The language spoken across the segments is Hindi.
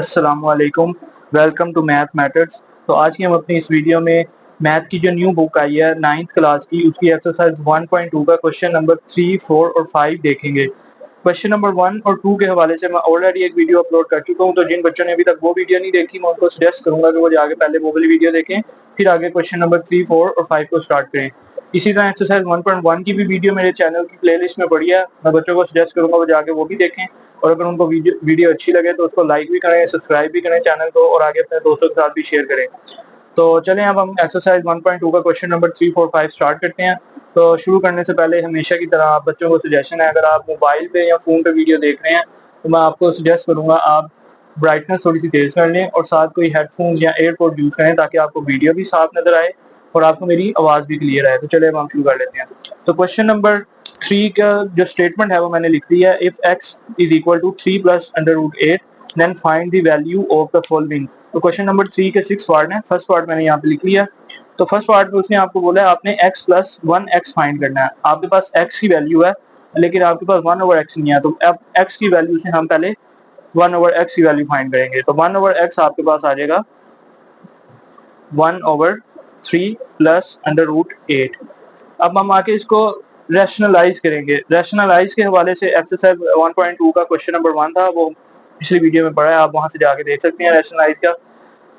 अस्सलामुअलैकुम, वेलकम टू मैथ मैटर्स। तो आज की हम अपनी इस वीडियो में मैथ की जो न्यू बुक आई है 9th क्लास की, उसकी एक्सरसाइज 1.2 का क्वेश्चन नंबर 3, 4 और 5 देखेंगे। क्वेश्चन नंबर 1 और 2 के हवाले से मैं ऑलरेडी एक वीडियो अपलोड कर चुका हूँ, तो जिन बच्चों ने अभी तक वो वीडियो नहीं देखी, मैं उनको सजेस्ट करूंगा कि वो जाके पहले वो वाली वीडियो देखें, फिर आगे क्वेश्चन नंबर 3, 4 और 5 को स्टार्ट करें। इसी तरह एक्सरसाइज 1.1 की भी वीडियो मेरे चैनल की प्लेलिस्ट में पड़ी है, मैं बच्चों को सजेस्ट करूंगा वो जाके वो भी देखें, और अगर उनको वीडियो अच्छी लगे तो उसको लाइक भी करें, सब्सक्राइब भी करें चैनल को, और आगे अपने दोस्तों के साथ भी शेयर करें। तो चलें अब हम एक्सरसाइज 1.2 का क्वेश्चन नंबर 3, 4, 5 स्टार्ट करते हैं। तो शुरू करने से पहले हमेशा की तरह आप बच्चों को सजेशन है, अगर आप मोबाइल पे या फ़ोन पे वीडियो देख रहे हैं तो मैं आपको सजेस्ट करूंगा आप ब्राइटनेस थोड़ी सी तेज़ कर लें और साथ कोई हेडफोन या एयरपोर्ट यूज़ करें, ताकि आपको वीडियो भी साफ नज़र आए और आपको मेरी आवाज़ भी क्लियर आए। तो चलिए अब हम शुरू कर लेते हैं। तो क्वेश्चन नंबर 3 का जो स्टेटमेंट है वो मैंने लिख दिया है। If x is equal to 3 plus under root 8 then find the value of the following. तो क्वेश्चन नंबर 3 के 6 पार्ट हैं, फर्स्ट पार्ट मैंने यहाँ पे लिख लिया। तो फर्स्ट पार्ट में उसने आपको बोला है आपने x प्लस 1x फाइंड करना है। आपके पास x की वैल्यू है लेकिन आपके पास 1 ओवर x नहीं है, तो अब x की वैल्यू से हम पहले 1 ओवर x की वैल्यू फाइंड करेंगे। तो 1 ओवर x आपके पास आ जाएगा 1 ओवर 3 प्लस अंडर रूट 8। अब हम आके इसको रैशनलाइज करेंगे। रैशनलाइज के हवाले से एक्सरसाइज 1.2 का क्वेश्चन नंबर 1 था, वो पिछली वीडियो में पढ़ा है, आप वहां से जाके देख सकते हैं रैशनलाइज का।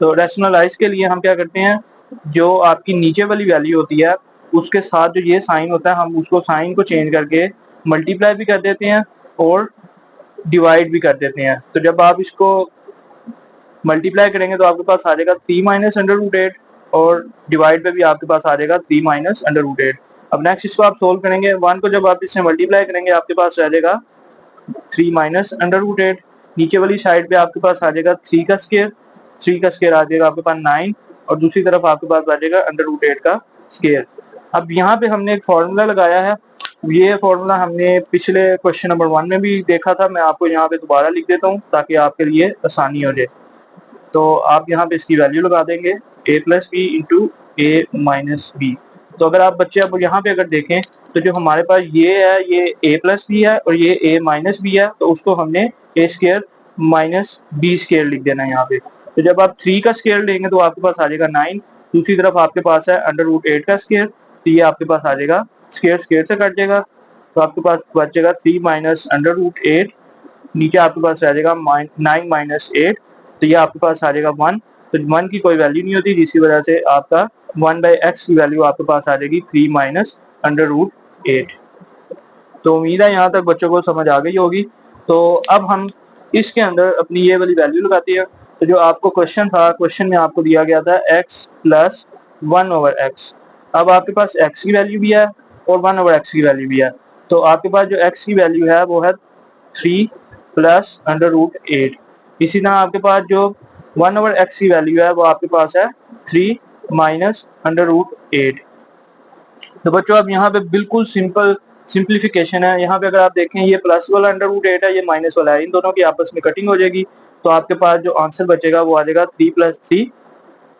तो रैशनलाइज के लिए हम क्या करते हैं, जो आपकी नीचे वाली वैल्यू होती है उसके साथ जो ये साइन होता है, हम उसको साइन को चेंज करके मल्टीप्लाई भी कर देते हैं और डिवाइड भी कर देते हैं। तो जब आप इसको मल्टीप्लाई करेंगे तो आपके पास आ जाएगा 3 माइनस अंडर रूट 8, और डिवाइड पे भी आपके पास आ जाएगा 3 माइनस अंडर रूट 8। अब नेक्स्ट इसको आप सोल्व करेंगे, 1 को जब आप इससे मल्टीप्लाई करेंगे आपके पास रह जाएगा 3 माइनस अंडर रूट 8। नीचे वाली साइड पे आपके पास आ जाएगा 3 का स्केयर, 3 का स्केयर आ जाएगा आपके पास 9, और दूसरी तरफ आपके पास आ जाएगा अंडर रूट 8 का स्केयर। अब यहाँ पे हमने एक फॉर्मूला लगाया है, ये फॉर्मूला हमने पिछले क्वेश्चन नंबर 1 में भी देखा था, मैं आपको यहाँ पे दोबारा लिख देता हूँ ताकि आपके लिए आसानी हो जाए। तो आप यहाँ पे इसकी वैल्यू लगा देंगे a plus B into A minus B. तो अगर आप बच्चे अब यहाँ पे अगर देखें तो जो हमारे पास ये है ये a प्लस बी है और ये a माइनस बी है, तो उसको हमने a square minus B square लिख देना है यहाँ पे। तो जब आप 3 का स्केयर लेंगे तो आपके पास आ जाएगा 9, दूसरी तरफ आपके पास है अंडर रूट 8 का स्केयर, तो ये आपके पास आ जाएगा स्केयर स्केयर से कट जाएगा, तो आपके पास बचेगा 3 माइनस अंडर रूट 8, नीचे आपके पास आ जाएगा 9 माइनस 8, तो ये आपके पास आ जाएगा 1। तो 1 की कोई वैल्यू नहीं होती, जिसकी वजह से आपका 1/x की वैल्यू आपके पास आ जाएगी 3 माइनस अंडर रूट 8। तो उम्मीद है यहाँ तक बच्चों को समझ आ गई होगी। तो अब हम इसके अंदर अपनी ये वाली वैल्यू लगाते हैं। तो जो आपको क्वेश्चन था, क्वेश्चन में आपको दिया गया था x प्लस 1 ओवर एक्स। अब आपके पास x की वैल्यू भी है और 1 ओवर x की वैल्यू भी है। तो आपके पास जो x की वैल्यू है वो है 3 प्लस अंडर रूट 8। इसी तरह आपके पास जो 1 ओवर x की वैल्यू है वो आपके पास है 3 माइनस अंडर रूट 8। तो बच्चों अब यहाँ पे बिल्कुल सिंपल सिंप्लीफिकेशन है। यहाँ पे अगर आप देखें ये प्लस वाला अंडर रूट 8 है, ये माइनस वाला है, इन दोनों की आपस में कटिंग हो जाएगी, तो आपके पास जो आंसर बचेगा वो आ जाएगा 3 प्लस 3,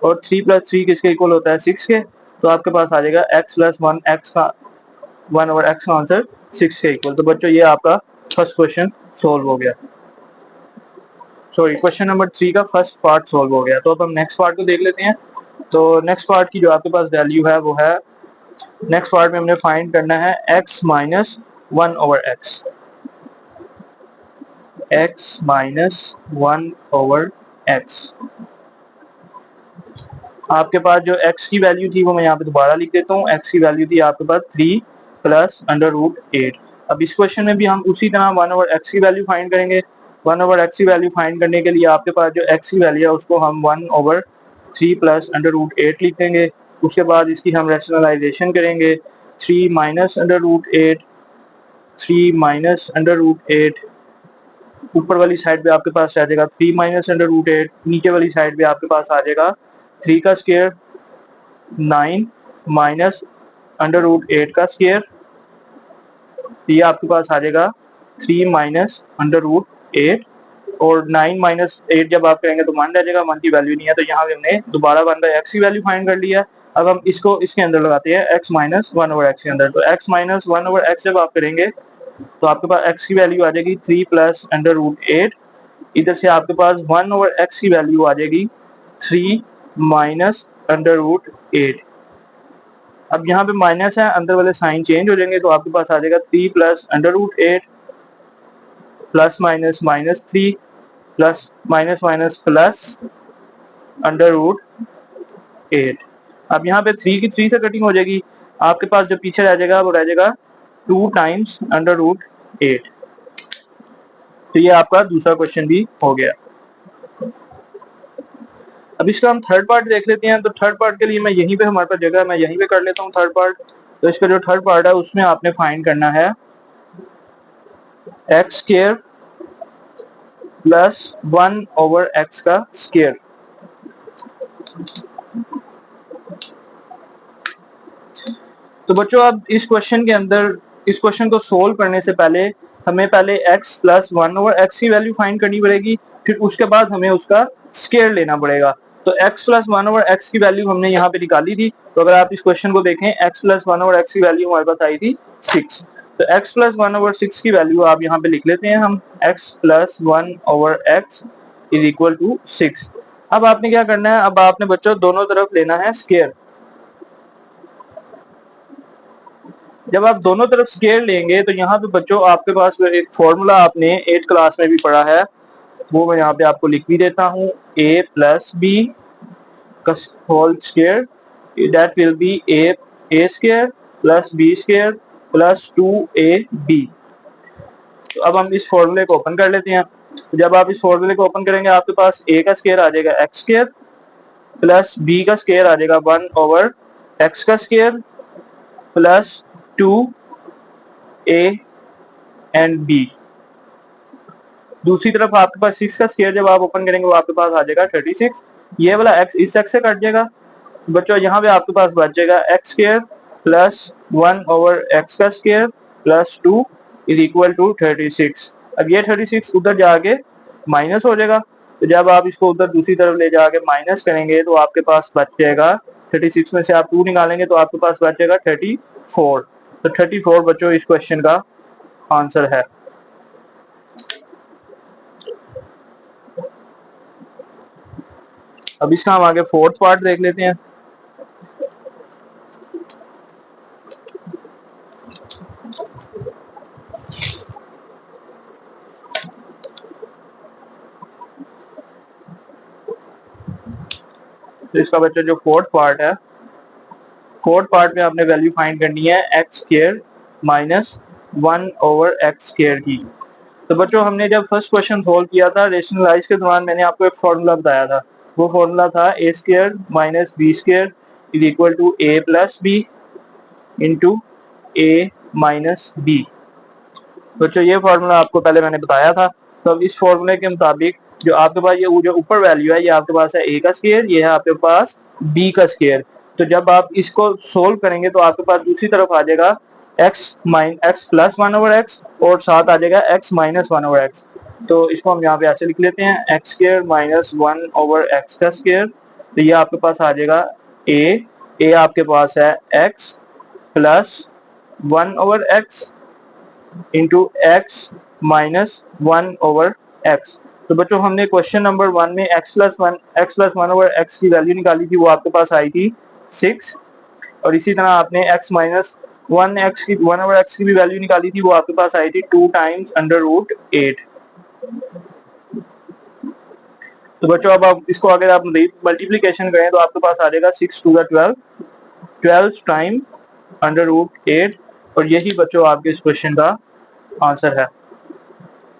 और 3 प्लस 3 किसके इक्वल होता है 6 के, तो आपके पास आ जाएगा x प्लस 1x का 1 ओवर x का आंसर 6 के इक्वल। तो बच्चों ये आपका फर्स्ट क्वेश्चन सोल्व हो गया, सॉरी क्वेश्चन नंबर 3 का फर्स्ट पार्ट सोल्व हो गया। तो अब हम नेक्स्ट पार्ट को देख लेते हैं। तो नेक्स्ट पार्ट की जो आपके पास वैल्यू है वो है, नेक्स्ट पार्ट में हमने फाइंड करना है x minus 1 over x, x minus 1 over x। आपके पास जो x की वैल्यू थी वो मैं यहाँ पे दोबारा लिख देता हूँ। x की वैल्यू थी आपके पास 3 प्लस अंडर रूट 8। अब इस क्वेश्चन में भी हम उसी तरह 1 ओवर x की वैल्यू फाइंड करेंगे। 1 ओवर x की वैल्यू फाइंड करने के लिए आपके पास जो x की वैल्यू है उसको हम 1 ओवर 3 प्लस अंडर रूट 8 लिख देंगे। उसके बाद इसकी हम रैशनलाइजेशन करेंगे, 3 minus under root 8, 3 minus under root 8, ऊपर वाली साइड पे आपके पास आ जाएगा 3 माइनस अंडर रूट 8, नीचे वाली साइड पे आपके पास आ जाएगा 3 का स्केयर 9 माइनस अंडर रूट 8 का स्केयर, ये आपके पास आ जाएगा 3 माइनस अंडर रूट 8, और 9 माइनस 8 जब आप करेंगे तो 1 रह जाएगा, 1 की वैल्यू नहीं है, तो यहाँ हमने दोबारा 1/x की वैल्यू फाइंड कर लिया। अब हम इसको इसके अंदर लगाते हैं x माइनस 1 ओवर x के अंदर। तो x माइनस 1 ओवर x जब आप करेंगे तो आपके पास x की वैल्यू आ जाएगी 3 प्लस अंडर रूट 8, इधर से आपके पास 1 ओवर एक्स की वैल्यू आ जाएगी 3 माइनस अंडर रूट 8। अब यहाँ पे माइनस है, अंदर वाले साइन चेंज हो जाएंगे, तो आपके पास आ जाएगा 3 plus under root 8 plus minus minus 3 plus minus minus plus under root 8। अब यहाँ पे 3 की 3 से कटिंग हो जाएगी, आपके पास जो पीछे रह जाएगा वो रह जाएगा 2 टाइम्स अंडर रूट 8। तो ये आपका दूसरा क्वेश्चन भी हो गया। अब इसका हम थर्ड पार्ट देख लेते हैं। तो थर्ड पार्ट के लिए मैं यहीं पे, हमारे पास जगह, मैं यहीं पे कर लेता हूँ थर्ड पार्ट। तो इसका जो थर्ड पार्ट है उसमें आपने फाइंड करना है x square plus 1 over x का स्क्वायर। तो बच्चों अब इस क्वेश्चन के अंदर, इस क्वेश्चन को सोल्व करने से पहले हमें पहले x प्लस 1 ओवर एक्स की वैल्यू फाइंड करनी पड़ेगी, फिर उसके बाद हमें उसका स्क्वायर लेना पड़ेगा। तो x प्लस 1 ओवर एक्स की वैल्यू हमने यहाँ पे निकाली थी। तो अगर आप इस क्वेश्चन को देखें, x प्लस 1 ओवर एक्स की वैल्यू हमारे पास आई थी 6। तो x प्लस 1 ओवर 6 की वैल्यू आप यहाँ पे लिख लेते हैं हम, x plus 1 over x is equal to 6। अब आपने क्या करना है, अब आपने बच्चों दोनों तरफ लेना है स्क्वायर। जब आप दोनों तरफ स्क्वायर लेंगे तो यहाँ पे बच्चों आपके पास एक फॉर्मूला आपने 8th क्लास में भी पढ़ा है, वो मैं यहाँ पे आपको लिख भी देता हूँ। a प्लस बी का whole square, that will be a square plus b square plus 2ab। तो अब हम इस फॉर्मूले को ओपन कर लेते हैं। जब आप इस फॉर्मूले को ओपन करेंगे, आपके पास a का स्क्वायर आ जाएगा एक्स स्क्वायर प्लस b का स्क्वायर आ जाएगा 1 ओवर एक्स का square plus 2a and b। दूसरी तरफ आपके पास 6 का स्क्वायर जब आप ओपन करेंगे वो आपके पास आ जाएगा 36। ये वाला x इस x से कट जाएगा बच्चों, यहाँ पे आपके पास बच जाएगा x square plus 1 over x का square plus 2 is equal to 36। अब ये 36 उधर जाके माइनस हो जाएगा, तो जब आप इसको उधर दूसरी तरफ ले जाके माइनस करेंगे तो आपके पास बच जाएगा 36 में से आप 2 निकालेंगे तो आपके पास बच जाएगा 34। तो 34 बच्चों इस क्वेश्चन का आंसर है। अब इसका हम आगे फोर्थ पार्ट देख लेते हैं। तो इसका बच्चा जो फोर्थ पार्ट है, फोर्थ पार्ट में आपने वैल्यू फाइंड करनी है x square minus 1 over x square की। तो बच्चों हमने जब फर्स्ट क्वेश्चन सोल्व किया था रेशनलाइज के दौरान, मैंने आपको एक फॉर्मूला बताया था। वो फॉर्मूला था a square minus B square is equal to A plus B into A minus b. बच्चों ये फॉर्मूला आपको पहले मैंने बताया था। तो अब इस फॉर्मूले के मुताबिक जो आपके पास ये जो ऊपर वैल्यू है, ये आपके पास है ए का स्क्वायर, ये है आपके पास बी का स्क्वायर। तो जब आप इसको सोल्व करेंगे तो आपके पास दूसरी तरफ आ जाएगा एक्स प्लस 1 ओवर एक्स और साथ आ जाएगा एक्स माइनस 1 ओवर एक्स। तो इसको हम यहाँ पे ऐसे लिख लेते हैं, x square minus 1 over x का स्क्वायर। तो ये आपके पास आ जाएगा ए आपके पास है x plus 1 over x into x minus 1 over x. तो बच्चों हमने क्वेश्चन नंबर 1 में x plus one over x की वैल्यू निकाली थी, वो आपके पास आई थी 6। और इसी तरह आपने एक्स माइनस 1 ओवर एक्स की भी वैल्यू निकाली थी, वो आपके पास आई थी 2 टाइम्स अंडर रूट 8। तो बच्चों अब आप इसको अगर आप मल्टीप्लीकेशन करें तो आपके पास आ जाएगा 6 to the 12 time under root 8। और यही बच्चों आपके इस क्वेश्चन का आंसर है।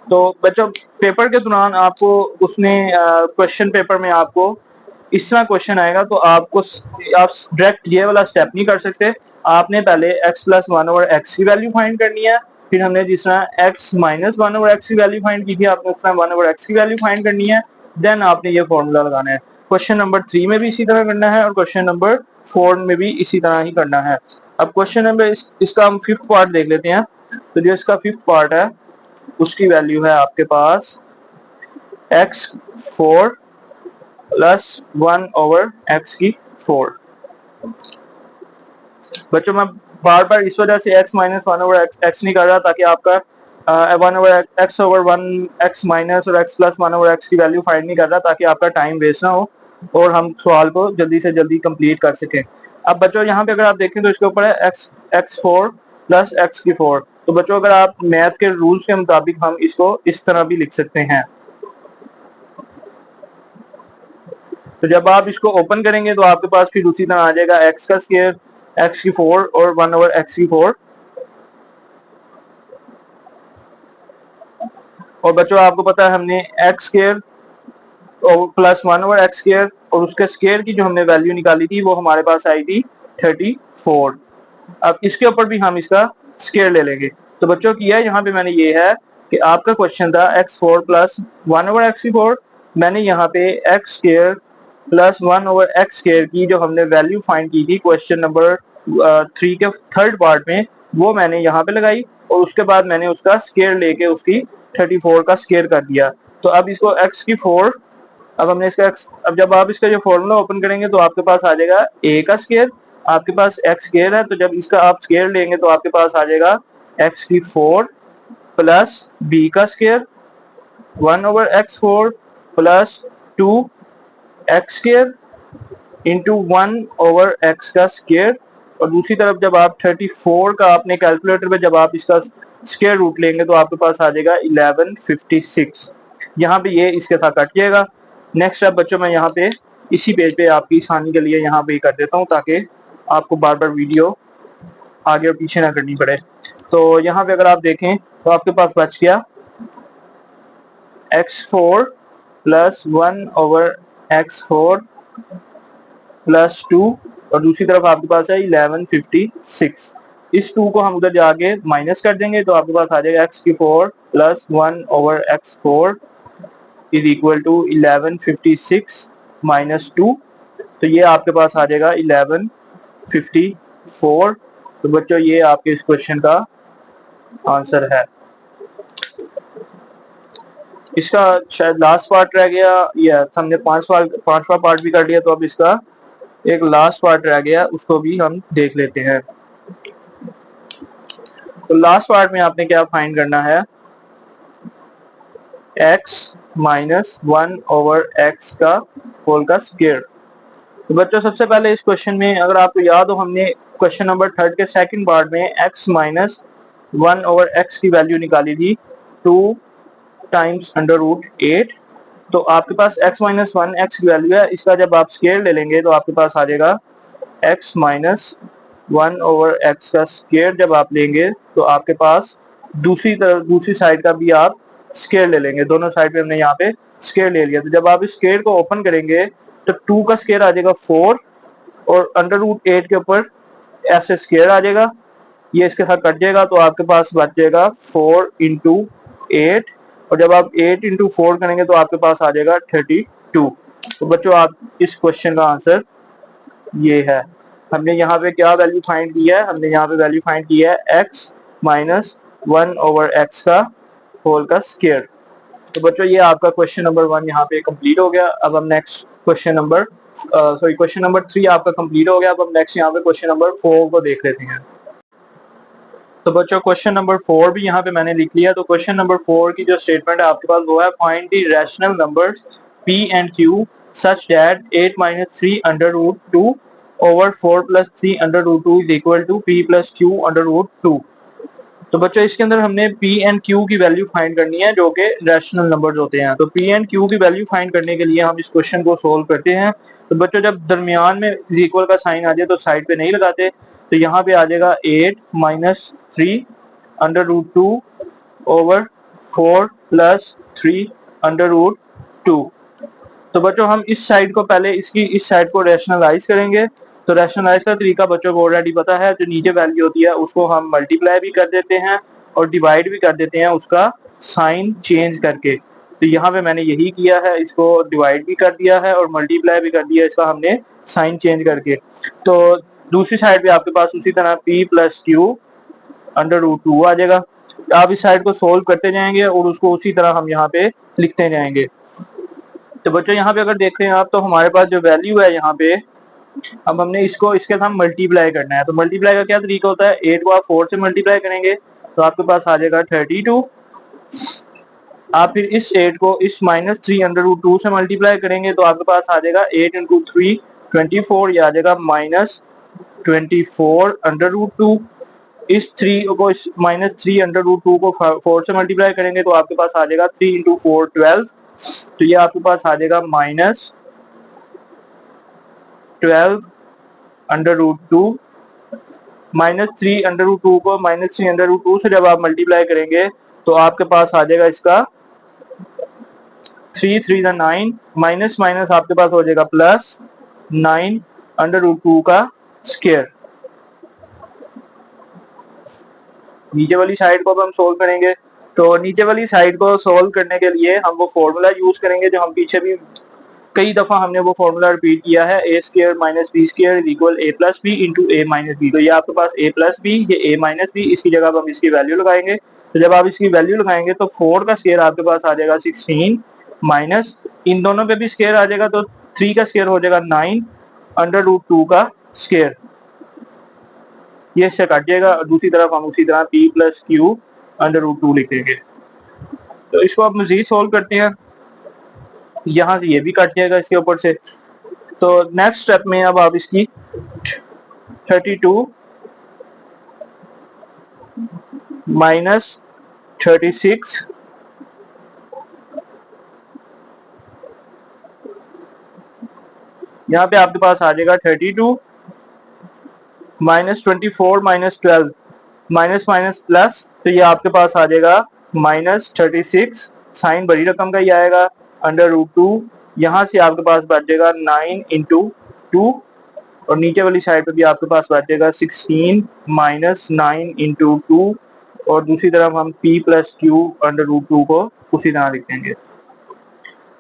तो बच्चों पेपर के दौरान आपको उसने क्वेश्चन पेपर में आपको इस तरह क्वेश्चन आएगा, तो आपको आप डायरेक्ट ये वाला स्टेप नहीं कर सकते। आपने पहले x प्लस 1 ओवर एक्स की वैल्यू फाइंड करनी है, फिर हमने जिस तरह x माइनस 1 ओवर एक्स की वैल्यू फाइंड की थी, आपने उस तरह 1 ओवर एक्स की वैल्यू फाइंड करनी है, देन आपने ये फॉर्मूला लगाना है। क्वेश्चन नंबर 3 में भी इसी तरह करना है और क्वेश्चन नंबर 4 में भी इसी तरह ही करना है। अब क्वेश्चन नंबर इसका हम फिफ्थ पार्ट देख लेते हैं। तो जो इसका फिफ्थ पार्ट है उसकी वैल्यू है आपके पास x4 प्लस 1 ओवर एक्स की 4। बच्चों मैं बार बार इस वजह से x माइनस 1 ओवर एक्स नहीं कर रहा ताकि आपका one over x over one x minus और x plus one over x की वैल्यू फाइंड नहीं कर रहा, ताकि आपका टाइम वेस्ट ना हो और हम सवाल को जल्दी से जल्दी कंप्लीट कर सकें। अब बच्चों यहाँ पे अगर आप देखें तो इसके ऊपर है एक्स फोर प्लस एक्स की फोर। तो बच्चों अगर आप मैथ के रूल्स के मुताबिक हम इसको इस तरह भी लिख सकते हैं। तो जब आप इसको ओपन करेंगे तो आपके पास फिर उसी तरह आ जाएगा एक्स का स्क्वायर, एक्स की फोर और वन ओवर एक्स की फोर। और बच्चों आपको पता है हमने एक्स स्क्वायर और plus one over x square और उसके स्क्वायर की जो हमने वैल्यू निकाली थी वो हमारे पास आई थी 34। अब इसके ऊपर भी हम इसका स्क्वायर ले लेंगे। तो बच्चों किया यहाँ पे मैंने ये है कि आपका क्वेश्चन था x four plus one over x की फोर, मैंने यहाँ पे x square plus one over x square की जो हमने वैल्यू फाइंड की थी क्वेश्चन नंबर 3 के थर्ड पार्ट में, वो मैंने यहाँ पे लगाई और उसके बाद मैंने उसका स्क्वायर लेके उसकी 34 का स्क्वायर कर दिया। तो अब इसको एक्स की फोर, अब हमने इसका अब जब आप इसका जो फॉर्मूला ओपन करेंगे तो आपके पास आ जाएगा ए का स्क्वायर, आपके पास एक्स स्क्वायर है, तो जब इसका आप स्क्वायर लेंगे तो आपके पास आ जाएगा एक्स की फोर प्लस बी का square one over x four plus two x square into one over x का स्क्वायर। और दूसरी तरफ जब आप 34 का अपने कैलकुलेटर पे जब आप इसका स्क्वायर रूट लेंगे तो आपके पास आ जाएगा 1156। यहाँ पे ये इसके साथ कट जाएगा। नेक्स्ट अब बच्चों मैं यहाँ पे इसी पेज पे आपकी आसानी के लिए यहाँ पे कर देता हूँ, ताकि आपको बार बार वीडियो आगे और पीछे ना करनी पड़े। तो यहाँ पे अगर आप देखें तो आपके पास बच गया x four plus one over x four plus two और दूसरी तरफ आपके पास है 1156। इस टू को हम उधर जाके माइनस कर देंगे तो आपके पास आ जाएगा एक्स की four plus one over x four is equal to 1156 minus two. तो ये आपके पास आ जाएगा 1154। तो बच्चों ये आपके इस क्वेश्चन का आंसर है। इसका शायद लास्ट पार्ट रह गया, या हमने पांचवा पार्ट भी कर लिया, तो अब इसका एक लास्ट पार्ट रह गया, उसको भी हम देख लेते हैं। तो लास्ट पार्ट में आपने क्या फाइंड करना है, x minus one over x का होल का स्क्वायर। तो बच्चों सबसे पहले इस क्वेश्चन में अगर आपको याद हो, हमने क्वेश्चन नंबर थर्ड के सेकंड पार्ट में x minus one over x की वैल्यू निकाली थी 2 टाइम्स अंडर रूट 8। तो आपके पास x माइनस वन एक्स की वैल्यू है, इसका जब आप स्क्वायर ले लेंगे तो आपके पास आ जाएगा x minus one over x का स्क्वायर। जब आप लेंगे तो आपके पास दूसरी साइड का भी आप स्क्वायर ले लेंगे। दोनों साइड पे हमने यहाँ पे स्क्वायर ले लिया। तो जब आप इस स्क्वायर को ओपन करेंगे तो 2 का स्क्वायर आ जाएगा 4 और अंडर रूट 8 के ऊपर ऐसे स्क्वायर आ जाएगा, ये इसके साथ कट जाएगा तो आपके पास बच जाएगा 4 इंटू 8। और जब आप 8 इंटू 4 करेंगे तो आपके पास आ जाएगा 32। तो बच्चों आप इस क्वेश्चन का आंसर ये है। हमने यहाँ पे क्या वैल्यू फाइंड की है, हमने यहाँ पे वैल्यू फाइंड की है x minus one over x का होल का स्क्वायर। तो बच्चों ये आपका क्वेश्चन नंबर 1 यहाँ पे कंप्लीट हो गया। अब हम नेक्स्ट क्वेश्चन नंबर 3 आपका कंप्लीट हो गया। अब हम नेक्स्ट यहाँ पे क्वेश्चन नंबर 4 को देख लेते हैं। तो बच्चों क्वेश्चन नंबर 4 भी यहाँ पे मैंने लिख लिया। तो क्वेश्चन नंबर 4 की जो स्टेटमेंट है आपके पास वो है, find the rational numbers p and q such that 8 minus 3 under root 2 over 4 plus 3 under root 2 is equal to p plus q under root 2। तो बच्चों इसके अंदर हमने p एंड q की वैल्यू फाइंड करनी है जो कि रैशनल नंबर्स होते हैं। तो p एंड q की वैल्यू फाइंड करने के लिए हम इस क्वेश्चन को सोल्व करते हैं। तो बच्चों जब दरमियान में इक्वल का साइन आ जाए तो साइड पे नहीं लगाते। तो यहाँ पे आ जाएगा 8 minus 3 under root 2 over 4 plus 3 under root 2। तो बच्चों हम इस साइड को पहले इस साइड को रैशनलाइज करेंगे। तो रैशनलाइज का तरीका बच्चों को ऑलरेडी पता है, जो नीचे वैल्यू होती है उसको हम मल्टीप्लाई भी कर देते हैं और डिवाइड भी कर देते हैं उसका साइन चेंज करके। तो यहाँ पे मैंने यही किया है, इसको डिवाइड भी कर दिया है और मल्टीप्लाई भी कर दिया इसका हमने साइन चेंज करके। तो दूसरी साइड पे आपके पास उसी तरह p plus Q under root 2 आ जाएगा। आप इस साइड को सोल्व करते जाएंगे और उसको उसी तरह हम यहाँ पे लिखते जाएंगे। तो बच्चों यहाँ पे अगर देखते हैं आप तो हमारे पास जो वैल्यू है यहाँ पे, अब हमने इसको इसके साथ मल्टीप्लाई करना है। तो मल्टीप्लाई का क्या तरीका होता है, 8 को आप 4 से मल्टीप्लाई करेंगे तो आपके पास आ जाएगा 32। आप फिर इस 8 को इस -3 √2 से मल्टीप्लाई करेंगे तो आपके पास आ जाएगा 8 × 3 24, ये आ जाएगा -24 √2। इस 3 को इस -3 √2 को 4 से मल्टीप्लाई करेंगे तो आपके पास आ जाएगा 3 × 4 12। तो ये आपके पास आ जाएगा -12 √2। -3 √2 को -3 √2 से जब आप मल्टीप्लाई करेंगे तो आपके पास आ जाएगा इसका 3 3 9, माइनस माइनस आपके पास हो जाएगा +9 √2 का स्क्वायर। नीचे वाली साइड को अब हम सोल्व करेंगे। तो नीचे वाली साइड को सोल्व करने के लिए हम वो फॉर्मूला यूज करेंगे जो हम पीछे भी कई दफा हमने वो फॉर्मूला रिपीट किया है, a square minus B square is equal a plus B into a minus B. तो ये आपके पास a प्लस बी, ये a माइनस बी, इसकी जगह अब हम इसकी वैल्यू लगाएंगे। तो जब आप इसकी वैल्यू लगाएंगे तो 4 का स्क्वायर आपके पास आ जाएगा 16 माइनस इन दोनों पे भी स्क्वायर आ जाएगा तो 3 का स्क्वायर हो जाएगा 9 √2 का स्क्वायर। ये इससे कट जाएगा और दूसरी तरफ हम उसी तरह p प्लस क्यू √2 लिख देंगे। तो इसको आप मजीद सोल्व करते हैं, यहाँ से ये भी कट जाएगा इसके ऊपर से। तो नेक्स्ट स्टेप में अब आप इसकी 32 माइनस 36 यहाँ पे आपके पास आ जाएगा 32 -24 -12 माइनस माइनस प्लस, तो ये आपके पास आ जाएगा -36, साइन बड़ी रकम का ही आएगा √2। यहाँ से आपके पास बच जाएगा 9 × 2 और नीचे वाली साइड पे भी आपके पास बच जाएगा 16 माइनस 9 × 2 और दूसरी तरफ हम p प्लस क्यू √2 को उसी तरह लिखेंगे।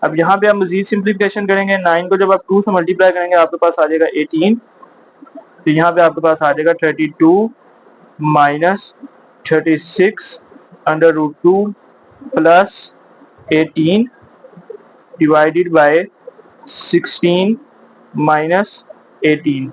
अब यहाँ पे हम मजीद सिंप्लीफिकेशन करेंगे। 9 को जब आप 2 से मल्टीप्लाई करेंगे आपके पास आ जाएगा 18। तो यहाँ पे आपके पास आ जाएगा 32 minus 36 √2 plus 18 divided by 16 minus 18।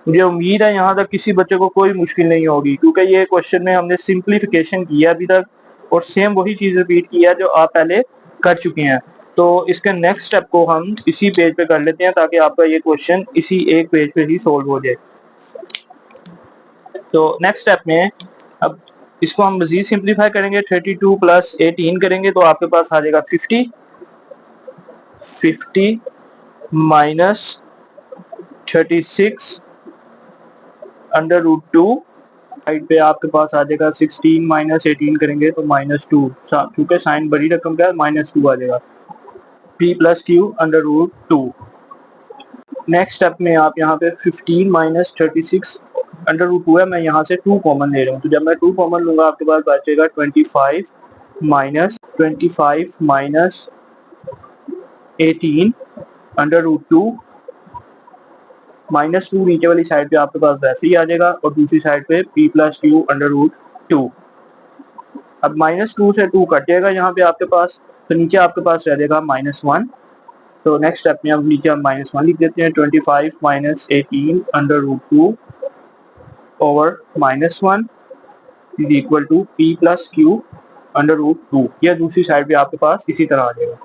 मुझे उम्मीद है यहाँ तक किसी बच्चे को कोई मुश्किल नहीं होगी, क्योंकि ये क्वेश्चन में हमने सिंप्लीफिकेशन किया अभी तक और सेम वही चीज रिपीट किया जो आप पहले कर चुके हैं। तो इसके नेक्स्ट स्टेप को हम इसी पेज पे कर लेते हैं ताकि आपका ये क्वेश्चन इसी एक पेज पे ही सोल्व हो जाए। तो नेक्स्ट स्टेप में अब इसको हम मजीद सिंप्लीफाई करेंगे। 32 प्लस 18 करेंगे तो आपके पास आ जाएगा 50 माइनस 36 √2 साइड पे आपके पास आ जाएगा 16 माइनस 18 करेंगे तो -2, क्योंकि साइन बड़ी रकम का है -2 आ जाएगा p plus Q √2। Next step में आप यहाँ पे 15 माइनस 36 √2 है, मैं यहाँ से 2 कॉमन ले रहा हूँ। तो जब मैं 2 कॉमन लूंगा आपके पास बचेगा 25 माइनस 18 √2 -2 नीचे वाली साइड पे आपके पास वैसे ही आ जाएगा और दूसरी साइड पे p प्लस क्यू √2। अब -2 से 2 कट जाएगा यहाँ पे आपके पास, तो नीचे आपके पास रह जाएगा -1। तो नेक्स्ट स्टेप में अब नीचे हम -1 लिख देते हैं। 25 minus 18 √2 over -1 is equal to p plus Q √2। यह दूसरी साइड पे आपके पास इसी तरह आ जाएगा।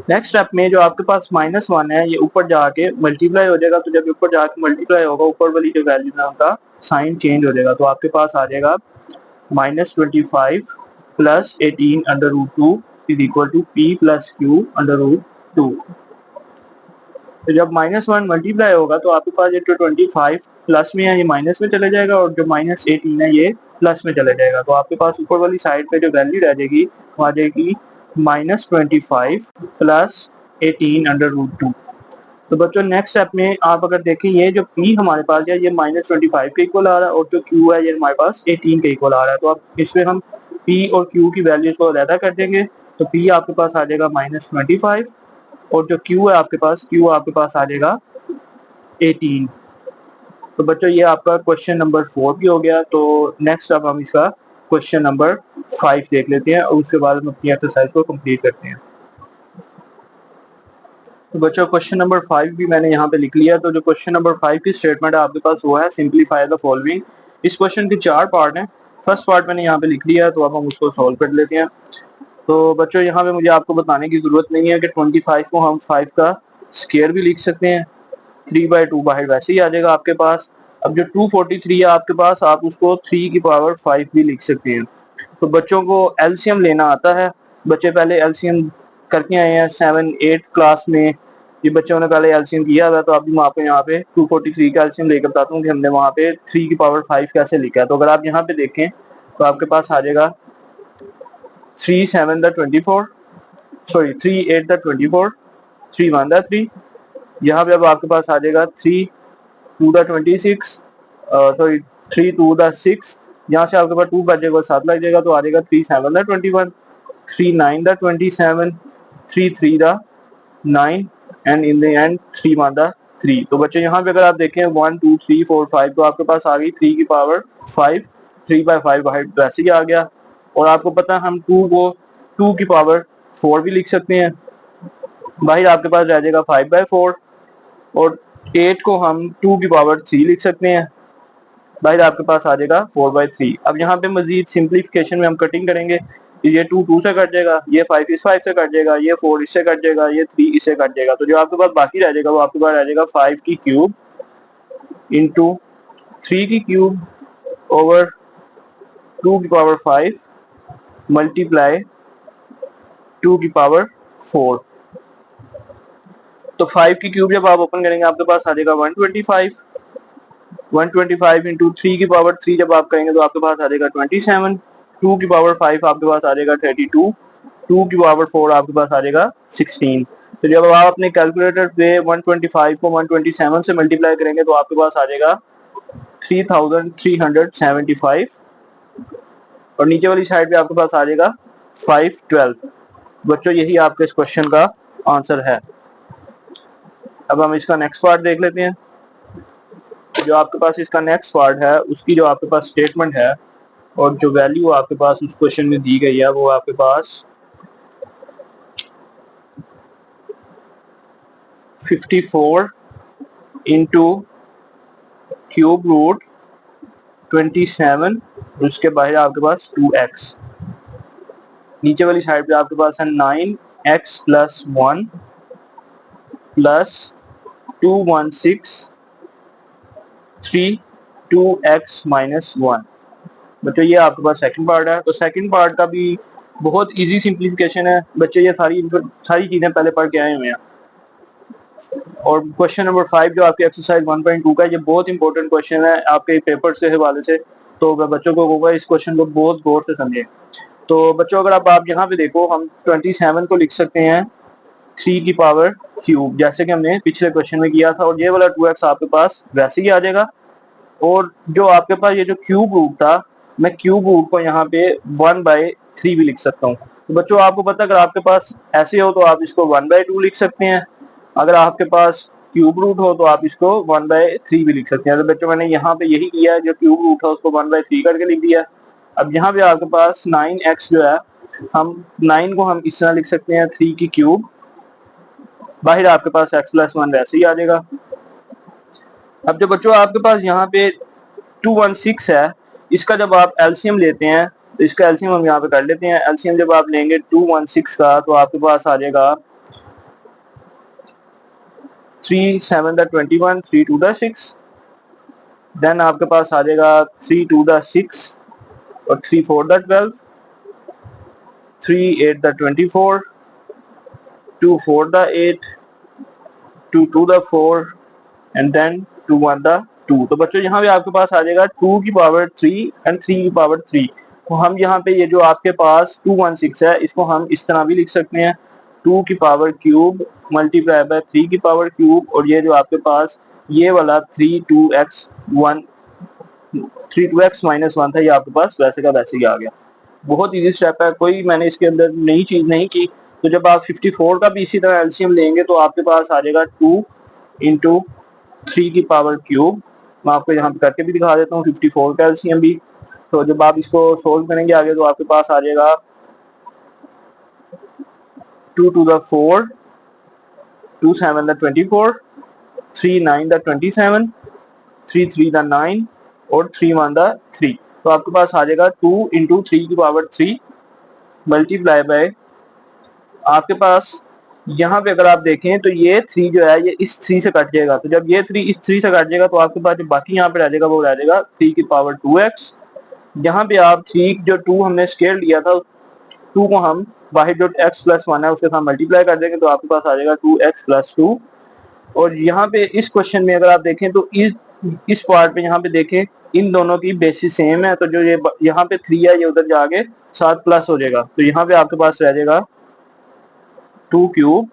नेक्स्ट स्टेप में जो आपके पास -1 है ये ऊपर जाके मल्टीप्लाई हो जाएगा। तो जब ऊपर जाके मल्टीप्लाई होगा ऊपर वाली जो वैल्यू है उनका साइन चेंज हो जाएगा। तो आपके पास आ जाएगा -25 plus 18 √2 is equal to p plus Q √2। तो जब -1 मल्टीप्लाई होगा तो आपके पास ये 25 प्लस में है ये माइनस में चले जाएगा और जो -18 है ये प्लस में चले जाएगा। तो आपके पास ऊपर वाली साइड पे जो वैल्यू रह जाएगी वो आ जाएगी -25 प्लस 18 √2। तो बच्चों नेक्स्ट स्टेप में आप अगर देखें ये जो p हमारे पास है ये -25 के इक्वल आ रहा है और जो q है ये हमारे पास 18 के इक्वल आ रहा है। तो अब इसमें हम p और q की वैल्यूज को अलग कर देंगे। तो p आपके पास आ जाएगा -25 और जो q है आपके पास आ जाएगा 18। तो बच्चों ये आपका क्वेश्चन नंबर 4 भी हो गया। तो नेक्स्ट अब हम इसका क्वेश्चन नंबर 5 देख लेते हैं और उसके बाद हम अपनी एक्सरसाइज को कंप्लीट करते हैं। तो बच्चों क्वेश्चन नंबर 5 भी मैंने यहाँ पे लिख लिया। तो जो क्वेश्चन नंबर 5 की स्टेटमेंट है आपके पास वो है सिंप्लीफाई द फॉलोइंग। इस क्वेश्चन के 4 पार्ट हैं। फर्स्ट पार्ट मैंने यहाँ पे लिख लिया है, तो अब हम उसको सॉल्व कर लेते हैं। तो बच्चों यहाँ पे मुझे आपको बताने की जरूरत नहीं है कि 25 को हम 5 का स्क्वायर भी लिख सकते हैं। 3/2 बाहर वैसे ही आ जाएगा आपके पास। अब जो 243 है आपके पास, आप उसको 3 की पावर 5 भी लिख सकते हैं। तो बच्चों को एलसीएम लेना आता है। बच्चे पहले एलसीएम करके आए हैं 7-8 क्लास में। ये बच्चों ने पहले एलसीएम किया हुआ, तो अभी मैं आपको यहाँ पे 243 का एलसीएम लेकर बताता हूँ कि हमने वहाँ पे 3 की पावर 5 कैसे लिखा है। तो अगर आप यहाँ पे देखें तो आपके पास आ जाएगा 3 7 द 24, सॉरी 3 8 द 24, 3 1 द 3। यहाँ पे अब आपके पास आ जाएगा 3 2 द 26, सॉरी 3 2 द 6। यहाँ से आपके पास 2 बच जाएगा, 7 लग जाएगा, तो आ जाएगा 3 7 the 21, 3 9 the 27, 3 3 the 9 and in the end 3 1 the 3। तो बच्चे यहाँ पे अगर आप देखें 1 2 3 4 5, तो आपके पास आ गई 3 की पावर 5। 3/5 बाहर वैसे ही आ गया। और आपको पता है हम 2 को 2 की पावर 4 भी लिख सकते हैं। बाहर आपके पास रह जाएगा 5/4। और 8 को हम 2 की पावर 3 लिख सकते हैं। बाहर आपके पास आ जाएगा 4/3। अब यहाँ पे मजीद सिंप्लीफिकेशन में हम कटिंग करेंगे। ये 2 2 से कट जाएगा, ये 5 इस 5 से कट जाएगा, ये 4 इससे कट जाएगा, ये 3 इससे कट जाएगा। तो जो आपके पास बाकी रह जाएगा वो आपके पास रह जाएगा 5 की क्यूब इंटू 3 की क्यूब ओवर 2 की पावर 5 मल्टीप्लाई 2 की पावर 4। तो 5 की क्यूब जब आप ओपन करेंगे आपके पास आ जाएगा 125। 125 इंटू 3 की पावर 3 जब आप करेंगे तो आपके पास आ जाएगा 27। 2 की पावर 5 आपके पास आ जाएगा 32। 2 की पावर 4 आपके पास आ जाएगा 16। तो जब आप अपने कैलकुलेटर पे 125 को 127 से मल्टीप्लाई करेंगे तो आपके पास आ जाएगा 3375। और नीचे वाली साइड पे आपके पास आ जाएगा 512। बच्चों यही आपके इस क्वेश्चन का आंसर है। अब हम इसका नेक्स्ट पार्ट देख लेते हैं। जो आपके पास इसका नेक्स्ट पार्ट है उसकी जो आपके पास स्टेटमेंट है और जो वैल्यू आपके पास उस क्वेश्चन में दी गई है वो आपके पास 54 इंटू क्यूब रूट 27, उसके बाहर आपके पास 2x। नीचे वाली साइड पे आपके पास है 9x plus 1 plus 216 3 2x minus 1। बच्चों ये आपके पास सेकंड पार्ट है। तो सेकंड पार्ट का भी बहुत इजी सिंप्लीफिकेशन है। बच्चे ये सारी चीजें पहले पढ़ के आए हुए हैं। और क्वेश्चन नंबर 5 जो आपकी एक्सरसाइज 1.2 का, ये बहुत इंपॉर्टेंट क्वेश्चन है आपके पेपर से हवाले से। तो मैं बच्चों को कहूँगा इस क्वेश्चन को बहुत गौर से समझें। तो बच्चों अगर आप यहाँ पे देखो, हम 27 को लिख सकते हैं 3 की पावर क्यूब, जैसे कि हमने पिछले क्वेश्चन में किया था। और ये वाला 2x आपके पास वैसे ही आ जाएगा। और जो आपके पास ये जो क्यूब रूट था, मैं क्यूब रूट को यहाँ पे 1/3 भी लिख सकता हूँ। तो बच्चों आपको पता है अगर आपके पास ऐसे हो तो आप इसको 1/2 लिख सकते हैं। अगर आपके पास क्यूब रूट हो तो आप इसको 1/3 भी लिख सकते हैं। तो बच्चों मैंने यहाँ पे यही किया है, जो क्यूब रूट है उसको 1/3 करके लिख दिया। अब यहाँ पे आपके पास 9x जो है, हम 9 को हम इस तरह लिख सकते हैं 3 की क्यूब, बाहर आपके पास x प्लस 1 वैसे ही आ जाएगा। अब जो बच्चों आपके पास यहाँ पे 216 है, इसका जब आप एलसीएम लेते हैं तो इसका एलसीएम हम यहाँ पे कर लेते हैं। एलसीएम जब आप लेंगे 216 का तो आपके पास आ जाएगा 3 7 द 21, 3 2 द 6। देन आपके पास आ जाएगा 3 2 द 6 और 3 4 the 12, 3 8 the 24, 2 4 the 8, 2 2 the 4 and then 2 1 the 2। तो बच्चों यहाँ पे आपके पास आ जाएगा 2 की पावर 3 एंड 3 की पावर 3। तो हम यहाँ पे ये जो आपके पास 216 है इसको हम इस तरह भी लिख सकते हैं 2 की पावर क्यूब मल्टीप्लाई बाय 3 की पावर क्यूब। और ये जो आपके पास ये वाला 32x माइनस 1 था, ये आपके पास वैसे का वैसे ही आ गया। बहुत इजी स्टेप है, कोई मैंने इसके अंदर नई चीज नहीं की। तो जब आप 54 का भी इसी तरह एलसीएम लेंगे तो आपके पास आ जाएगा 2 इंटू 3 की पावर क्यूब। मैं आपको यहाँ पे करके भी दिखा देता हूँ 54 का एलसीएम भी। तो जब आप इसको सोल्व करेंगे आगे तो आपके पास आ जाएगा 2 to the 4 2 7 the 24, 3 9 the 27, 3 3 the 9 और 3 1 द 3। तो आपके पास आ जाएगा 2 इंटू 3 की पावर 3 मल्टीप्लाई बाय, आपके पास यहाँ पे अगर आप देखें तो ये 3 जो है ये इस 3 से कट जाएगा। तो जब ये 3 इस 3 से कट जाएगा तो आपके पास जो बाकी यहाँ पे रह जाएगा वो रह जाएगा 3 की पावर 2x। यहाँ पे आप 3 जो 2 हमने स्केयर लिया था, 2 को हम बाहर जो x प्लस 1 है उसके साथ मल्टीप्लाई कर देंगे तो आपके पास आ जाएगा 2x प्लस 2। और यहाँ पे इस क्वेश्चन में अगर आप देखें तो इस पार्ट पे यहाँ पे देखें इन दोनों की बेसिस सेम है, तो जो ये यहाँ पे 3 है ये उधर जाके 7 प्लस हो जाएगा। तो यहाँ पे आपके पास रह जाएगा 2 cube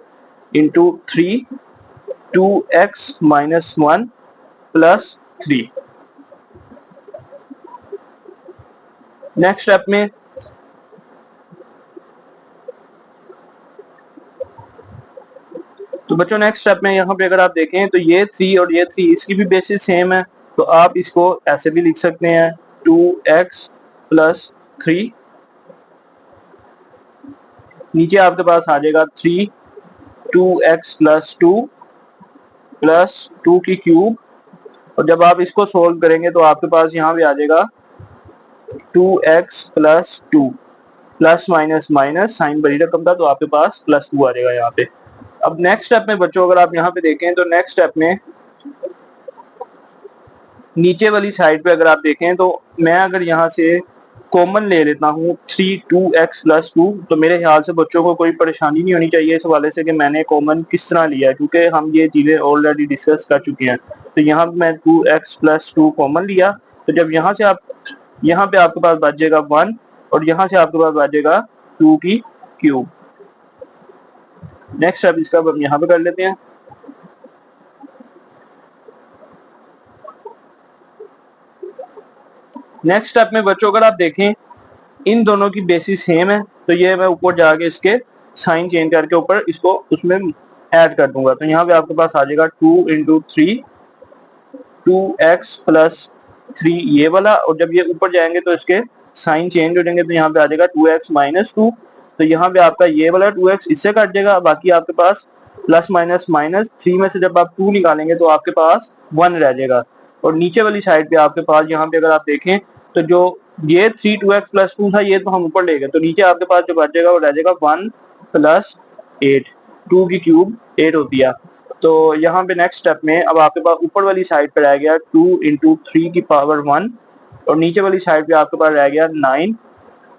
into 3 2x minus 1 plus 3। Next step में तो बच्चों नेक्स्ट स्टेप में यहाँ पे अगर आप देखें तो ये 3 और ये 3 इसकी भी बेसिस सेम है, तो आप इसको ऐसे भी लिख सकते हैं 2x प्लस 3। नीचे आपके पास आ जाएगा 3 2x प्लस 2 प्लस 2 की क्यूब, और जब आप इसको सोल्व करेंगे तो आपके पास यहाँ पे आ जाएगा 2x plus 2, plus minus minus sign बड़ी रकम था तो आपके पास प्लस 2 आ जाएगा यहाँ पे। अब नेक्स्ट स्टेप में बच्चों अगर आप यहाँ पे देखें तो नेक्स्ट स्टेप में नीचे वाली साइड पे अगर आप देखें तो मैं अगर यहाँ से कॉमन ले लेता हूँ 3 2x प्लस 2, तो मेरे ख्याल से बच्चों को कोई परेशानी नहीं होनी चाहिए इस हवाले से कि मैंने कॉमन किस तरह लिया है, क्योंकि हम ये चीज़ें ऑलरेडी डिस्कस कर चुके हैं। तो यहाँ मैं 2x प्लस 2 कॉमन लिया, तो जब यहाँ से आप यहाँ पे आपके पास बच जाएगा 1 और यहाँ से आपके पास बच जाएगा 2 की क्यूब। नेक्स्ट स्टेप इसका हम यहाँ पे कर लेते हैं। नेक्स्ट स्टेप में बच्चों अगर आप देखें इन दोनों की बेसिस सेम है, तो ये मैं ऊपर जाके इसके साइन चेंज करके ऊपर इसको उसमें ऐड कर दूंगा। तो यहाँ पे आपके पास आ जाएगा 2 इंटू 3 2x प्लस 3 ये वाला, और जब ये ऊपर जाएंगे तो इसके साइन चेंज हो जाएंगे तो यहाँ पे आ जाएगा 2x माइनस 2। तो यहाँ पे आपका ये वाला 2x इससे कट जाएगा, बाकी आपके पास प्लस माइनस माइनस 3 में से जब आप 2 निकालेंगे तो आपके पास 1 रह जाएगा। और नीचे वाली साइड पे आपके पास यहाँ पे अगर आप देखें तो जो ये 3 2x प्लस 2 था ये तो हम ऊपर ले गए, तो नीचे आपके पास जो बच जाएगा वो रह जाएगा 1 प्लस 8, 2 की क्यूब 8 होती है। तो यहाँ पे नेक्स्ट स्टेप में अब आपके पास ऊपर वाली साइड पे रह गया 2 इंटू 3 की पावर 1 और नीचे वाली साइड पे आपके पास रह गया 9।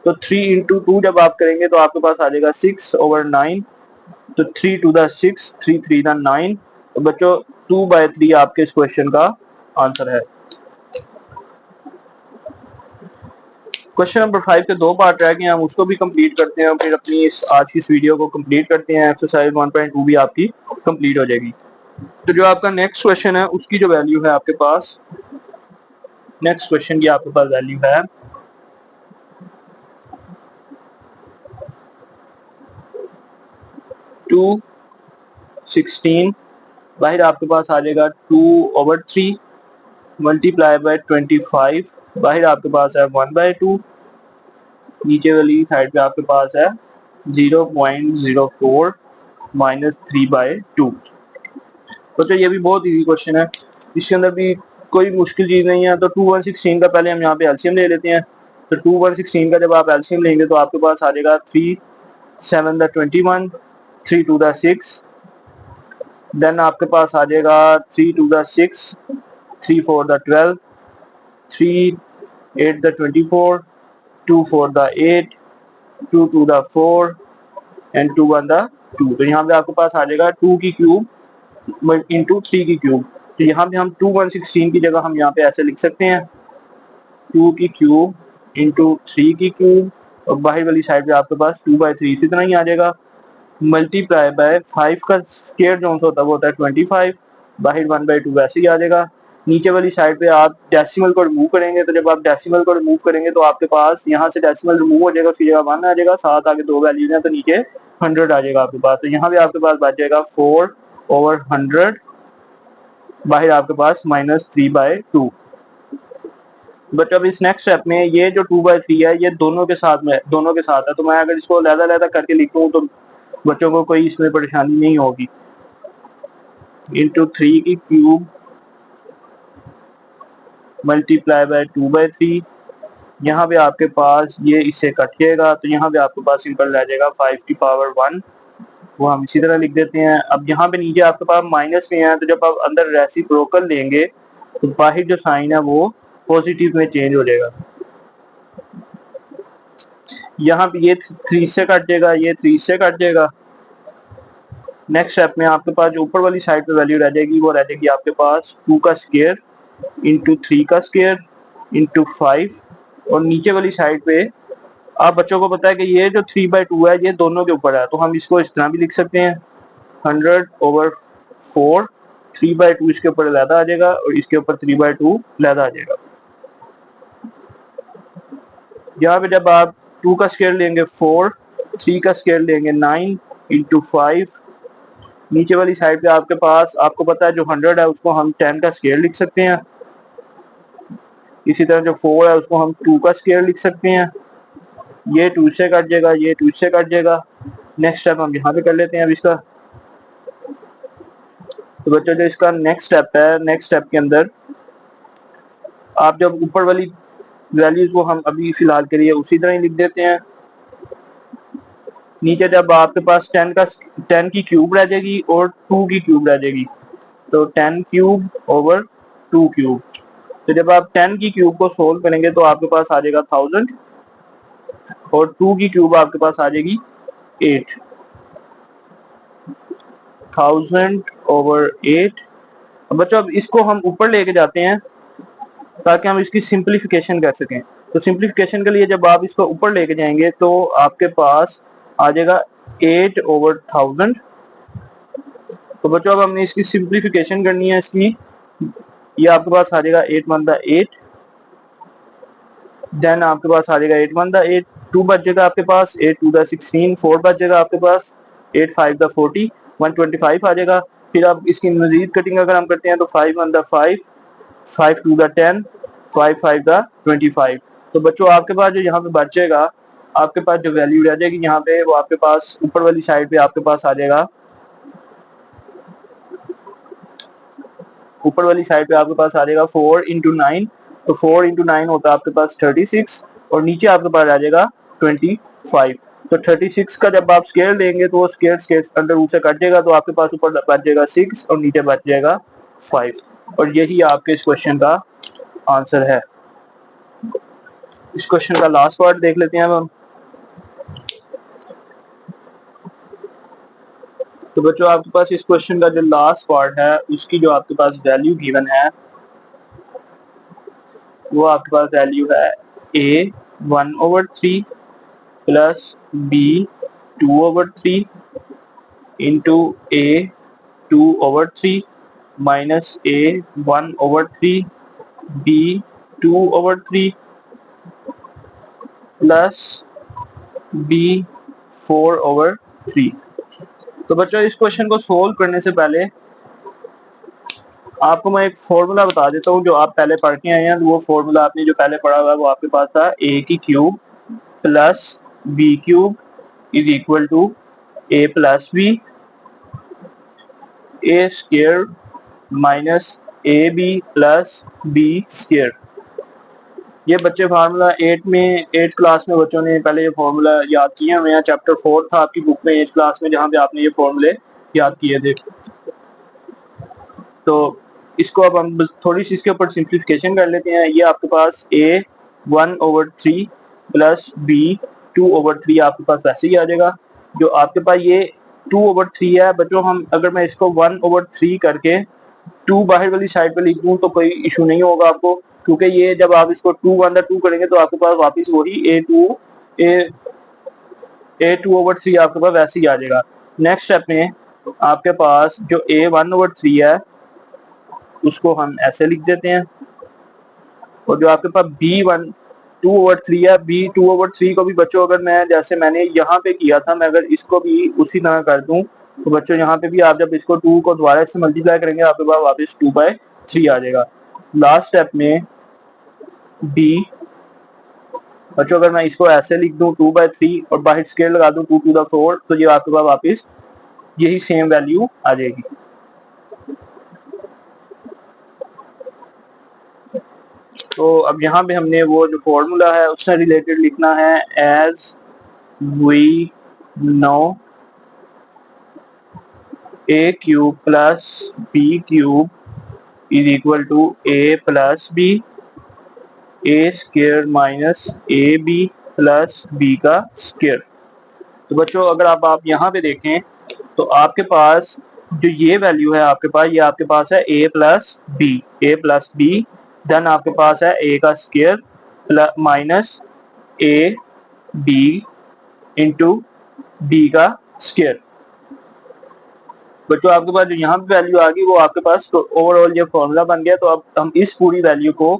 तो 3 इंटू 2 जब आप करेंगे तो आपके पास आ जाएगा 6 ओवर 9, तो 3 टू द 6 3 3 द 9। तो बच्चों 2/3 आपके इस क्वेश्चन का आंसर है। क्वेश्चन नंबर 5 के 2 पार्ट रह गए हैं, हम उसको भी कंप्लीट करते हैं और फिर अपनी आज की इस वीडियो को कंप्लीट करते हैं। एक्सरसाइज 1.2 भी आपकी कंप्लीट हो जाएगी। तो जो आपका नेक्स्ट क्वेश्चन है उसकी जो वैल्यू है आपके पास, नेक्स्ट क्वेश्चन की आपके पास वैल्यू है 216, बाहर आपके पास आ जाएगा 2/3 मल्टीप्लाई बाय 25, बाहर आपके पास है 1/2, नीचे वाली साइड पे आपके पास है 0.04 माइनस 3/2। तो ये भी बहुत इजी क्वेश्चन है, इसके अंदर भी कोई मुश्किल चीज नहीं है। तो 2/16 का पहले हम यहाँ पे एलसीएम ले लेते हैं। तो 2/16 का जब आप एलसीएम लेंगे तो आपके पास आ जाएगा 3 7 द 21, 3 2 द 6, देन आपके पास आ जाएगा 3 2 the 6, 3 4 the 12, 3 8 the 24, 2 4 the 8, 2 2 the 4 and 2 1 the 2। तो यहाँ पे आपके पास आ जाएगा 2 की क्यूब इंटू 3 की क्यूब। तो यहाँ पे हम 2/16 की जगह हम यहाँ पे ऐसे लिख सकते हैं 2 की क्यूब इंटू 3 की क्यूब, और बाहर वाली साइड पे आपके पास 2/3 इसी तरह ही आ जाएगा, मल्टीप्लाई बाय 5 का स्क्वायर जो होता है वो होता है 25, बाहर 1/2 वैसे ही आ जाएगा। नीचे वाली साइड पे आप डेसिमल को रिमूव करेंगे, तो जब आप डेसिमल को रिमूव करेंगे तो आपके पास यहाँ से डेसिमल रिमूव हो जाएगा, उसकी जगह 1 आ जाएगा, साथ आगे 2 वैल्यूज हैं तो नीचे 100 आ जाएगा आपके पास। तो यहाँ पे आपके पास बच जाएगा 4/100, बाहर आपके पास -3/2। बट अब इस नेक्स्ट स्टेप में ये जो 2/3 है ये दोनों के साथ है, तो मैं अगर इसको लहदा करके लिखूं तो बच्चों को कोई इसमें परेशानी नहीं होगी। इंटू 3 की क्यूब मल्टीप्लाई बाय 2/3। यहाँ पे आपके पास ये इससे कट जाएगा तो यहाँ पे आपके पास सिंपल रह जाएगा 5 की पावर 1, वो हम इसी तरह लिख देते हैं। अब यहाँ पे नीचे आपके पास माइनस में है तो जब आप अंदर रेसिप्रोकल लेंगे तो बाहर जो साइन है वो पॉजिटिव में चेंज हो जाएगा। यहाँ पे ये 3 से कट जाएगा, ये 3 से कट जाएगा। नेक्स्ट स्टेप में आपके पास जो ऊपर वाली साइड पे वैल्यू रह जाएगी वो रह जाएगी आपके पास 2 का स्क्वायर इंटू 3 का स्क्वायर इंटू 5, और नीचे वाली साइड पे आप बच्चों को पता है कि ये जो 3/2 है ये दोनों के ऊपर है तो हम इसको इस तरह भी लिख सकते हैं 100/4, 3/2 इसके ऊपर ज़्यादा आ जाएगा और इसके ऊपर 3/2 ज़्यादा आ जाएगा। यहाँ पे जब आप 2 का स्क्वायर लेंगे 4, 3 का स्क्वायर लेंगे 9 इंटू 5, नीचे वाली साइड पे आपके पास आपको पता है जो 100 है उसको हम 10 का स्क्वायर लिख सकते हैं। इसी तरह जो 4 है उसको हम 2 का स्क्वायर लिख सकते हैं। ये 2 से कट जाएगा, ये 2 से कट जाएगा। नेक्स्ट स्टेप हम यहाँ पे कर लेते हैं अब इसका। तो बच्चों जो इसका नेक्स्ट स्टेप है, नेक्स्ट स्टेप के अंदर आप जब ऊपर वाली वैल्यूज को हम अभी फिलहाल के लिए उसी तरह ही लिख देते हैं। नीचे जब आपके पास 10 की क्यूब रह जाएगी और 2 की क्यूब रह जाएगी तो 10 क्यूब ओवर 2 क्यूब। तो जब आप 10 की क्यूब को सोल्व करेंगे तो आपके पास आ जाएगा 1000 और 2 की क्यूब आपके पास आ जाएगी 8। 1000 ओवर 8। बच्चों अब इसको हम ऊपर लेके जाते हैं ताकि हम इसकी सिंप्लीफिकेशन कर सकें। तो सिंप्लीफिकेशन के लिए जब आप इसको ऊपर लेके जाएंगे तो आपके पास आ जाएगा 8 ओवर 1000। तो बच्चों अब हमने इसकी सिंप्लीफिकेशन करनी है इसकी। ये आपके पास आ जाएगा 8 1 8, देन आपके पास आ जाएगा 8 1 8, 2 बच जाएगा आपके पास, 8 2 16, 4 बच जाएगा आपके पास, 8 5 40, 125 आ जाएगा। फिर आप इसकी मजीद कटिंग अगर हम करते हैं तो 5 1 5, 5 2 10, 5 5 25। तो बच्चों आपके पास जो यहाँ पे बच जाएगा, आपके पास जो वैल्यू रह जाएगी यहाँ पे वो आपके पास ऊपर वाली साइड पे आपके पास आ जाएगा, ऊपर वाली साइड पे आपके पास आ जाएगा 4 इंटू 9। तो 4 इंटू 9 होता है आपके पास 36 और नीचे आपके पास आ जाएगा 25। तो 36 का जब आप स्केयर लेंगे तो वो स्केयर स्केयर अंडर रूट से कट जाएगा तो आपके पास ऊपर बच जाएगा 6 और नीचे बच जाएगा 5। और यही आपके इस क्वेश्चन का आंसर है। इस क्वेश्चन का लास्ट पार्ट देख लेते हैं अब हम। तो बच्चों आपके पास इस क्वेश्चन का जो लास्ट पार्ट है उसकी जो आपके पास वैल्यू गिवन है वो आपके पास वैल्यू है a 1/3 plus b 2/3 into a 2/3 minus a 1/3 b 2/3 plus b 4/3। तो बच्चों इस क्वेश्चन को सोल्व करने से पहले आपको मैं एक फॉर्मूला बता देता हूँ जो आप पहले पढ़ के आए हैं। वो फॉर्मूला आपने जो पहले पढ़ा हुआ है वो आपके पास था a की cube plus b cube is equal to a plus b a square minus A B plus B square. ये बच्चे फार्मूला 8 क्लास में बच्चों ने पहले ये फार्मूला याद किए हुए हैं। चैप्टर 4 था आपकी बुक में 8 क्लास में जहाँ पे आपने ये फॉर्मूले याद किए थे। तो इसको अब हम थोड़ी सी इसके ऊपर सिंप्लीफिकेशन कर लेते हैं। ये आपके पास a 1/3 प्लस b 2/3 आपके पास वैसे ही आ जाएगा। जो आपके पास ये 2/3 है बच्चों, हम अगर मैं इसको 1/3 करके 2 बाहर वाली साइड पे लिख दूं तो कोई इशू नहीं होगा आपको, क्योंकि ये जब आप इसको 2 1 2 करेंगे तो आपके पास वापस वही a 2/3 आपके पास वैसे ही आ जाएगा। नेक्स्ट स्टेप में आपके पास जो a 1/3 है उसको हम ऐसे लिख देते हैं, और जो आपके पास b 2/3 है, b 2/3 को भी बच्चों अगर मैं जैसे मैंने यहाँ पे किया था, मैं अगर इसको भी उसी तरह कर दूं तो बच्चों यहाँ पे भी आप जब इसको 2 को दोबारा से मल्टीप्लाई करेंगे आपके पास वापस 2/3 आ जाएगा। लास्ट स्टेप में b बच्चों अगर मैं इसको ऐसे लिख दूं 2/3 और बाहर स्केयर लगा दूं 2 to the 4 तो ये आपके पास वापस यही सेम वैल्यू आ जाएगी। तो अब यहाँ पे हमने वो जो फॉर्मूला है उससे रिलेटेड लिखना है, as we know A cube plus B cube is equal to A plus B, A square minus A B plus B का स्क्वायर। तो बच्चों अगर आप यहाँ पे देखें तो आपके पास जो ये वैल्यू है आपके पास, ये आपके पास है a प्लस बी, देन आपके पास है a का square minus A B into B का स्क्वायर। बच्चों आपके पास जो यहाँ पे वैल्यू आ गई वो आपके पास तो ओवरऑल ये फॉर्मूला बन गया। तो अब हम इस पूरी वैल्यू को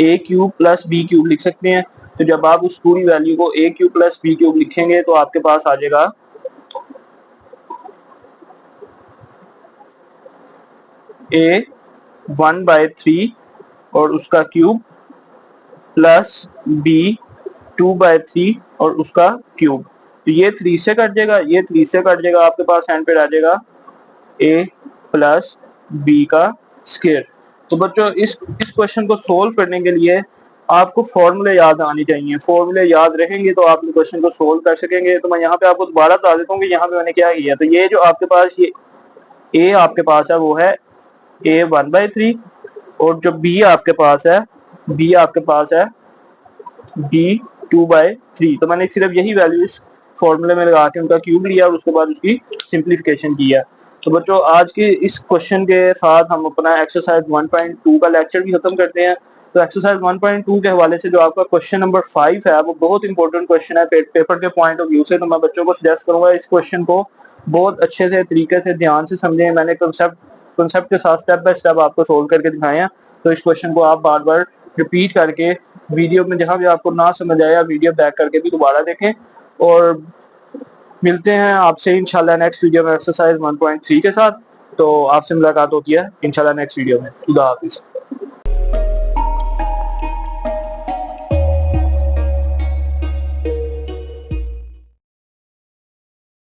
a cube plus B cube लिख सकते हैं। तो जब आप उस पूरी वैल्यू को a cube plus B cube लिखेंगे तो आपके पास आ जाएगा a 1/3 और उसका क्यूब प्लस b 2/3 और उसका क्यूब। तो ये 3 से कट जाएगा, ये 3 से कट जाएगा, आपके पास एंड पे आ जाएगा a प्लस बी का स्क्वायर। तो बच्चों इस क्वेश्चन को सोल्व करने के लिए आपको फॉर्मूले याद आने चाहिए। फॉर्मूले याद रहेंगे तो आप क्वेश्चन को सोल्व कर सकेंगे। तो मैं यहाँ पे आपको दोबारा बता देता हूँ कि यहाँ पे मैंने क्या किया। तो ये जो आपके पास ये a आपके पास है वो है a 1/3 और जो b आपके पास है b 2/3। तो मैंने सिर्फ यही वैल्यू इस फॉर्मूले में लगा के उनका क्यूब लिया और उसके बाद उसकी सिंप्लीफिकेशन किया। तो बच्चों आज के इस क्वेश्चन के साथ हम अपना एक्सरसाइज 1.2 का लेक्चर भी खत्म करते हैं। तो एक्सरसाइज 1.2 के हवाले से जो आपका क्वेश्चन नंबर 5 है वो बहुत इंपॉर्टेंट क्वेश्चन है पेपर के पॉइंट ऑफ व्यू से। तो मैं बच्चों को सजेस्ट करूंगा इस क्वेश्चन को बहुत अच्छे से तरीके से ध्यान से समझें। मैंने कंसेप्ट के साथ स्टेप बाय स्टेप आपको सोल्व करके दिखाए हैं। तो इस क्वेश्चन को आप बार बार रिपीट करके वीडियो में जहां भी आपको ना समझ आया वीडियो बैक करके भी दोबारा देखें। और मिलते हैं आपसे इंशाल्लाह नेक्स्ट वीडियो में एक्सरसाइज 1.3 के साथ। तो आपसे मुलाकात होती है इंशाल्लाह नेक्स्ट वीडियो में। खुदा हाफिज।